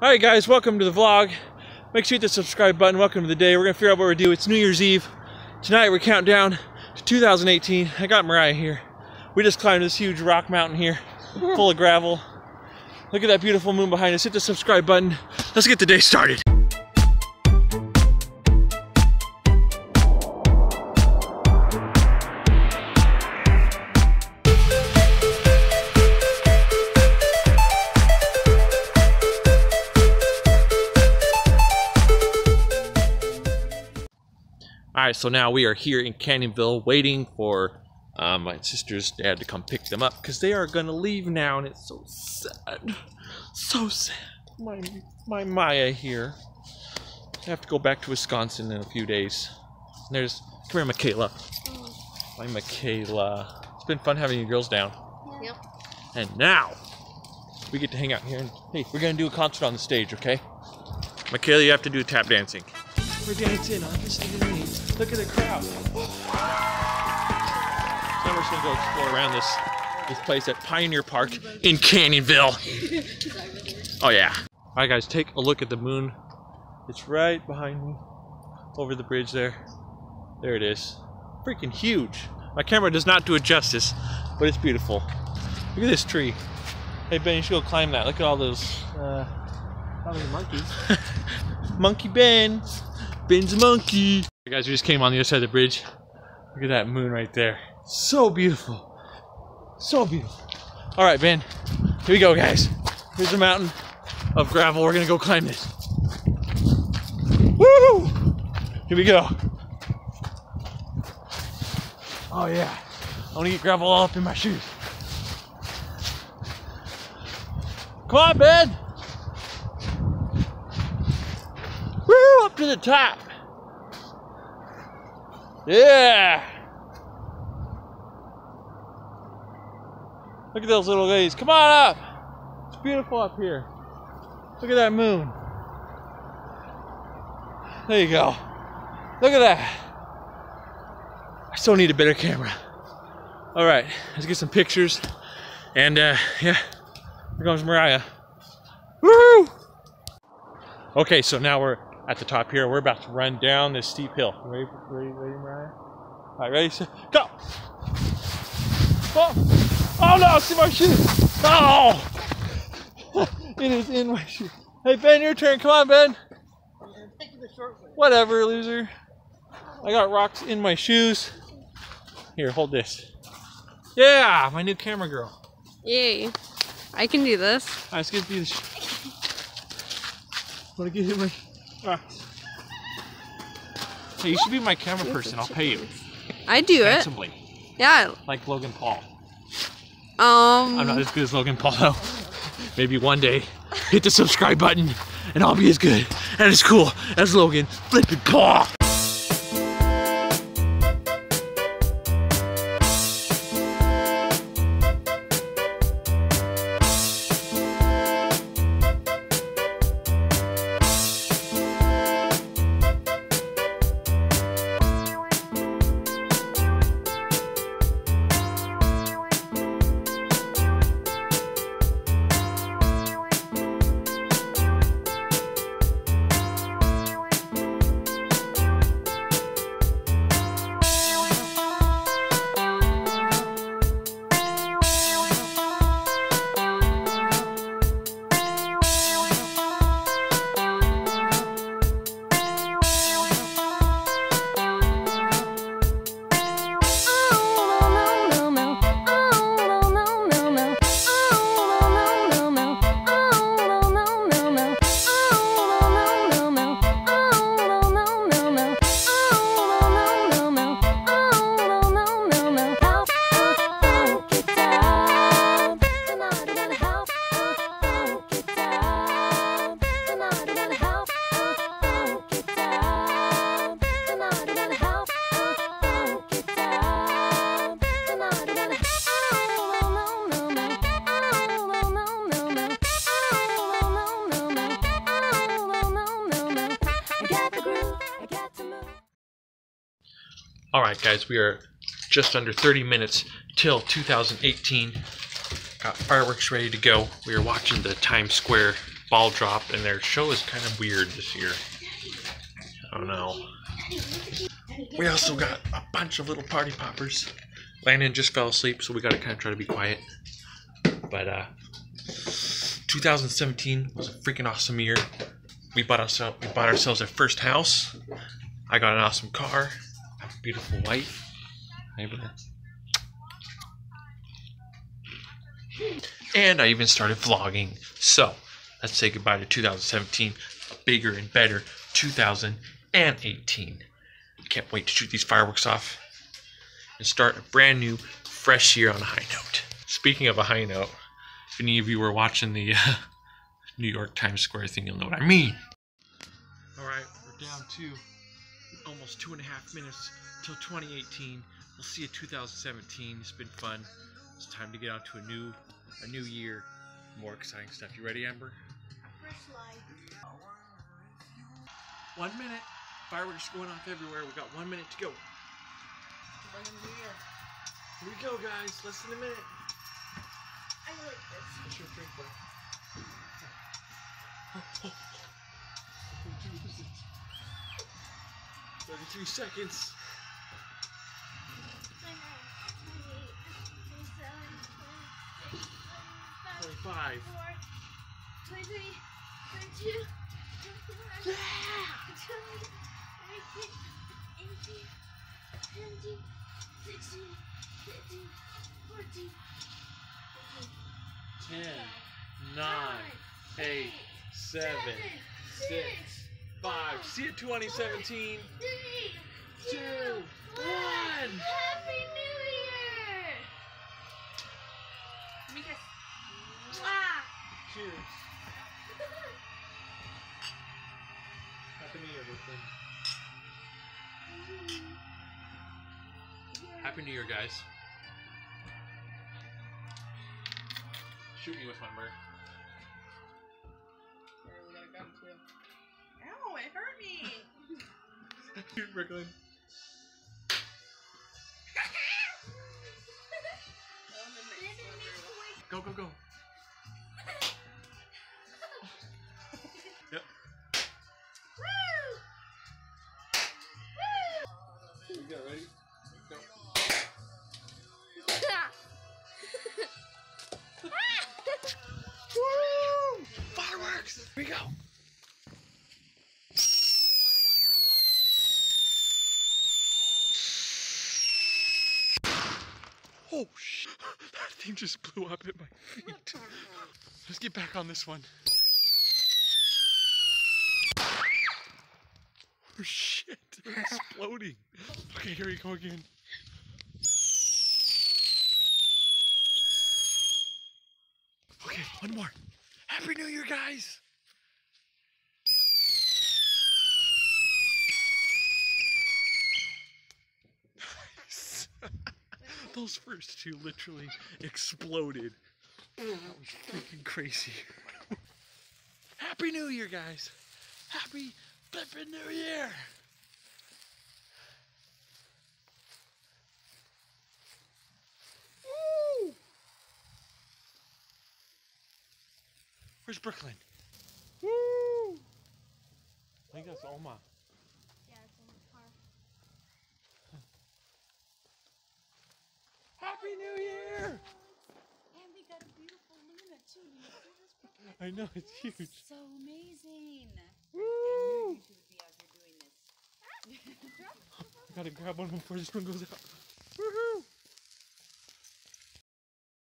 Alright guys, welcome to the vlog. Make sure you hit the subscribe button. Welcome to the day. We're going to figure out what we're doing. It's New Year's Eve. Tonight we're counting down to 2018. I got Mariah here. We just climbed this huge rock mountain here, full of gravel. Look at that beautiful moon behind us. Hit the subscribe button. Let's get the day started. Alright, so now we are here in Canyonville waiting for my sister's dad to come pick them up because they are going to leave now, and it's so sad. So sad. My Maya here. I have to go back to Wisconsin in a few days. And there's, come here, Michaela. My Michaela. It's been fun having you girls down. Yep. And now we get to hang out here, and hey, we're going to do a concert on the stage, okay? Michaela, you have to do tap dancing. We're dancing on the stage. Look at the crowd. Now we're just gonna go explore around this place at Pioneer Park in Canyonville. Oh yeah. Alright guys, take a look at the moon. It's right behind me. Over the bridge there. There it is. Freaking huge. My camera does not do it justice, but it's beautiful. Look at this tree. Hey Ben, you should go climb that. Look at all those how many monkeys? Monkey Ben. Ben's a monkey. Hey guys, we just came on the other side of the bridge. Look at that moon right there. So beautiful. So beautiful. Alright, Ben. Here we go, guys. Here's a mountain of gravel. We're gonna go climb this. Woo! Here we go. Oh yeah. I wanna get gravel all up in my shoes. Come on, Ben! Woo! Up to the top. Yeah! Look at those little ladies. Come on up! It's beautiful up here. Look at that moon. There you go. Look at that. I still need a better camera. Alright, let's get some pictures. And yeah, here comes Mariah. Woo! Okay, so now we're at the top here. We're about to run down this steep hill. Ready, Mariah? All right, ready, set, go! Oh no, it's in my shoe! Oh! It is in my shoe. Hey Ben, your turn. Come on, Ben. I'm taking the short way. Whatever, loser. I got rocks in my shoes. Here, hold this. Yeah, my new camera girl. Yay. I can do this. All right, let's get through this. Want to get hit my... Hey, you should be my camera person. I'll pay you. I do handsomely. it. Yeah. Like Logan Paul. I'm not as good as Logan Paul though. Maybe one day, hit the subscribe button, and I'll be as good and as cool as Logan flippin' Paul. Alright guys, we are just under 30 minutes till 2018. Got fireworks ready to go. We are watching the Times Square ball drop, and their show is kind of weird this year. I don't know. We also got a bunch of little party poppers. Landon just fell asleep, so we gotta kind of try to be quiet. But 2017 was a freaking awesome year. We bought ourselves our first house. I got an awesome car. I have a beautiful wife. And I even started vlogging. So let's say goodbye to 2017. A bigger and better 2018. Can't wait to shoot these fireworks off and start a brand new, fresh year on a high note. Speaking of a high note, if any of you were watching the New York Times Square thing, you'll know what I mean. Alright, we're down to almost 2.5 minutes till 2018. We'll see you 2017. It's been fun. It's time to get on to a new year. More exciting stuff. You ready, Amber? 1 minute. Fireworks going off everywhere. We got 1 minute to go. Here we go, guys. Less than a minute. I like this. What's your drink, bud? 33 seconds. 25. 23, 22, 21, 18, 19, 16, 15, 14, 10, 9, 8, 7, 6, 5. See you 2017. 3, 2, 1. Happy New Year! Let me kiss. Mwah! Cheers. Happy New Year, Brooklyn. Happy New Year, guys. Shoot me with one, Mer. We got a gun too. Ow, it hurt me! Shoot, Brooklyn. Go, go, go. Yep. Woo! Here we go, ready? Go. Woo! Fireworks! Here we go. Oh, shit. That thing just blew up at my feet. Let's get back on this one. Oh, shit. They're exploding. Okay, here we go again. Okay, one more. Happy New Year, guys! Nice. Those first two literally exploded. That was freaking crazy. Happy New Year, guys! Happy flippin' New Year! Woo! Where's Brooklyn? Woo! I think that's Oma. Yeah, it's in the car. Happy New Year! And we got a beautiful Luna too. You see this? I know, it's huge. So amazing. Woo! I knew you two would be out here doing this. I gotta grab one before this one goes out.